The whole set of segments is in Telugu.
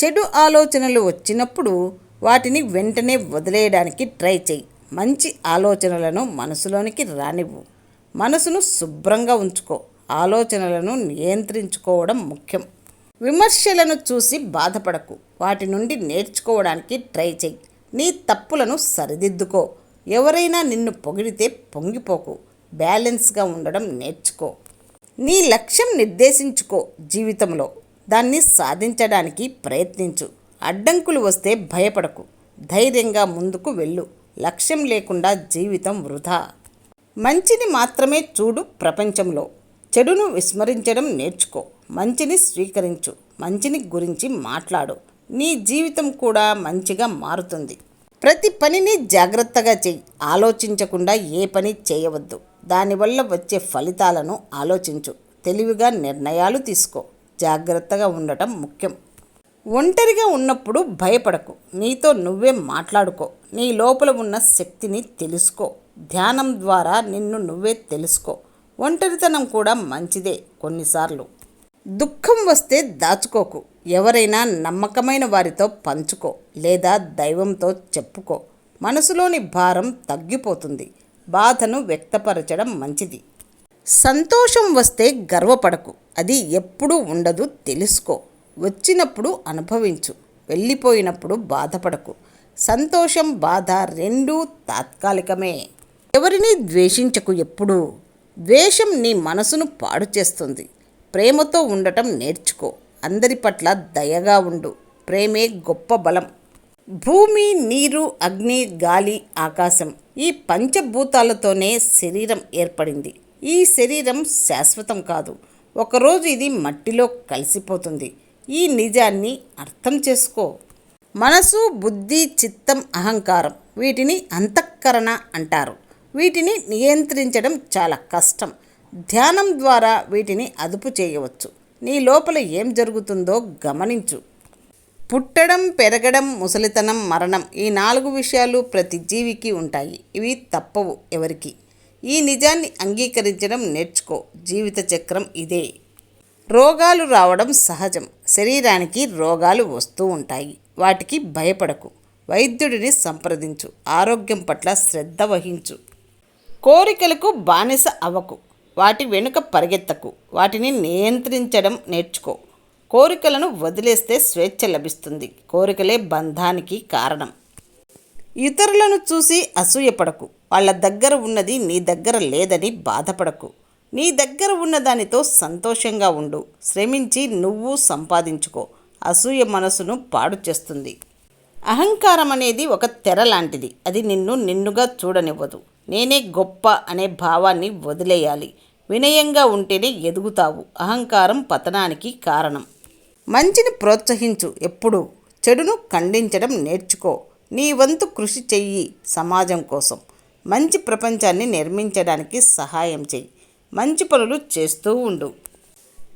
చెడు ఆలోచనలు వచ్చినప్పుడు వాటిని వెంటనే వదిలేయడానికి ట్రై చేయి. మంచి ఆలోచనలను మనసులోనికి రానివ్వు. మనసును శుభ్రంగా ఉంచుకో. ఆలోచనలను నియంత్రించుకోవడం ముఖ్యం. విమర్శలను చూసి బాధపడకు. వాటి నుండి నేర్చుకోవడానికి ట్రై చేయి. నీ తప్పులను సరిదిద్దుకో. ఎవరైనా నిన్ను పొగిడితే పొంగిపోకు. బ్యాలెన్స్గా ఉండడం నేర్చుకో. నీ లక్ష్యం నిర్దేశించుకో. జీవితంలో దాన్ని సాధించడానికి ప్రయత్నించు. అడ్డంకులు వస్తే భయపడకు. ధైర్యంగా ముందుకు వెళ్ళు. లక్ష్యం లేకుండా జీవితం వృధా. మంచిని మాత్రమే చూడు. ప్రపంచంలో చెడును విస్మరించడం నేర్చుకో. మంచిని స్వీకరించు. మంచిని గురించి మాట్లాడు. నీ జీవితం కూడా మంచిగా మారుతుంది. ప్రతి పనిని జాగ్రత్తగా చెయ్యి. ఆలోచించకుండా ఏ పని చేయవద్దు. దానివల్ల వచ్చే ఫలితాలను ఆలోచించు. తెలివిగా నిర్ణయాలు తీసుకో. జాగ్రత్తగా ఉండటం ముఖ్యం. ఒంటరిగా ఉన్నప్పుడు భయపడకు. నీతో నువ్వే మాట్లాడుకో. నీ లోపల ఉన్న శక్తిని తెలుసుకో. ధ్యానం ద్వారా నిన్ను నువ్వే తెలుసుకో. ఒంటరితనం కూడా మంచిదే కొన్నిసార్లు. దుఃఖం వస్తే దాచుకోకు. ఎవరైనా నమ్మకమైన వారితో పంచుకో లేదా దైవంతో చెప్పుకో. మనసులోని భారం తగ్గిపోతుంది. బాధను వ్యక్తపరచడం మంచిది. సంతోషం వస్తే గర్వపడకు. అది ఎప్పుడూ ఉండదు తెలుసుకో. వచ్చినప్పుడు అనుభవించు. వెళ్ళిపోయినప్పుడు బాధపడకు. సంతోషం, బాధ రెండూ తాత్కాలికమే. ఎవరిని ద్వేషించకు ఎప్పుడూ. ద్వేషం నీ మనసును పాడు చేస్తుంది. ప్రేమతో ఉండటం నేర్చుకో. అందరి పట్ల దయగా ఉండు. ప్రేమే గొప్ప బలం. భూమి, నీరు, అగ్ని, గాలి, ఆకాశం ఈ పంచభూతాలతోనే శరీరం ఏర్పడింది. ఈ శరీరం శాశ్వతం కాదు. ఒకరోజు ఇది మట్టిలో కలిసిపోతుంది. ఈ నిజాన్ని అర్థం చేసుకో. మనసు, బుద్ధి, చిత్తం, అహంకారం వీటిని అంతఃకరణ అంటారు. వీటిని నియంత్రించడం చాలా కష్టం. ధ్యానం ద్వారా వీటిని అదుపు చేయవచ్చు. నీ లోపల ఏం జరుగుతుందో గమనించు. పుట్టడం, పెరగడం, ముసలితనం, మరణం ఈ 4 విషయాలు ప్రతి జీవికి ఉంటాయి. ఇవి తప్పవు ఎవరికి. ఈ నిజాన్ని అంగీకరించడం నేర్చుకో. జీవిత చక్రం ఇదే. రోగాలు రావడం సహజం. శరీరానికి రోగాలు వస్తూ ఉంటాయి. వాటికి భయపడకు. వైద్యుడిని సంప్రదించు. ఆరోగ్యం పట్ల శ్రద్ధ వహించు. కోరికలకు బానిస అవ్వకు. వాటి వెనుక పరిగెత్తకు. వాటిని నియంత్రించడం నేర్చుకో. కోరికలను వదిలేస్తే స్వేచ్ఛ లభిస్తుంది. కోరికలే బంధానికి కారణం. ఇతరులను చూసి అసూయపడకు. వాళ్ళ దగ్గర ఉన్నది నీ దగ్గర లేదని బాధపడకు. నీ దగ్గర ఉన్న దానితో సంతోషంగా ఉండు. శ్రమించి నువ్వు సంపాదించుకో. అసూయ మనసును పాడు చేస్తుంది. అహంకారం అనేది ఒక తెర లాంటిది. అది నిన్నుగా చూడనివ్వదు. నేనే గొప్ప అనే భావాన్ని వదిలేయాలి. వినయంగా ఉంటేనే ఎదుగుతావు. అహంకారం పతనానికి కారణం. మంచిని ప్రోత్సహించు. ఎప్పుడూ చెడును ఖండించడం నేర్చుకో. నీ వంతు కృషి చెయ్యి. సమాజం కోసం మంచి ప్రపంచాన్ని నిర్మించడానికి సహాయం చెయ్యి. మంచి పనులు చేస్తూ ఉండు.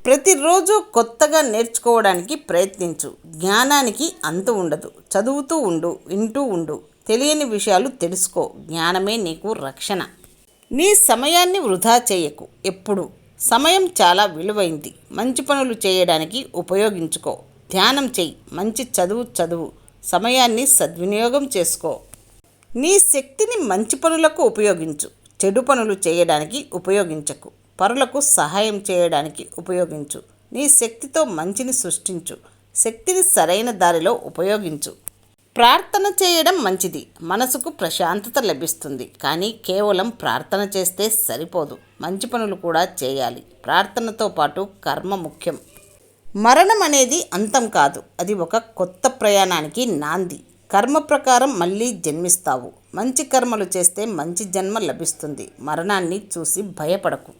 ప్రతిరోజు కొత్తగా నేర్చుకోవడానికి ప్రయత్నించు. జ్ఞానానికి అంతు ఉండదు. చదువుతూ ఉండు. వింటూ ఉండు. తెలియని విషయాలు తెలుసుకో. జ్ఞానమే నీకు రక్షణ. నీ సమయాన్ని వృధా చేయకు. ఎప్పుడు సమయం చాలా విలువైంది. మంచి పనులు చేయడానికి ఉపయోగించుకో. ధ్యానం చెయ్యి. మంచి చదువు. సమయాన్ని సద్వినియోగం చేసుకో. నీ శక్తిని మంచి పనులకు ఉపయోగించు. చెడు పనులు చేయడానికి ఉపయోగించకు. పరులకు సహాయం చేయడానికి ఉపయోగించు. నీ శక్తితో మంచిని సృష్టించు. శక్తిని సరైన దారిలో ఉపయోగించు. ప్రార్థన చేయడం మంచిది. మనసుకు ప్రశాంతత లభిస్తుంది. కానీ కేవలం ప్రార్థన చేస్తే సరిపోదు. మంచి పనులు కూడా చేయాలి. ప్రార్థనతో పాటు కర్మ ముఖ్యం. మరణం అనేది అంతం కాదు. అది ఒక కొత్త ప్రయాణానికి నాంది. కర్మ ప్రకారం మళ్ళీ జన్మిస్తావు. మంచి కర్మలు చేస్తే మంచి జన్మ లభిస్తుంది. మరణాన్ని చూసి భయపడకు.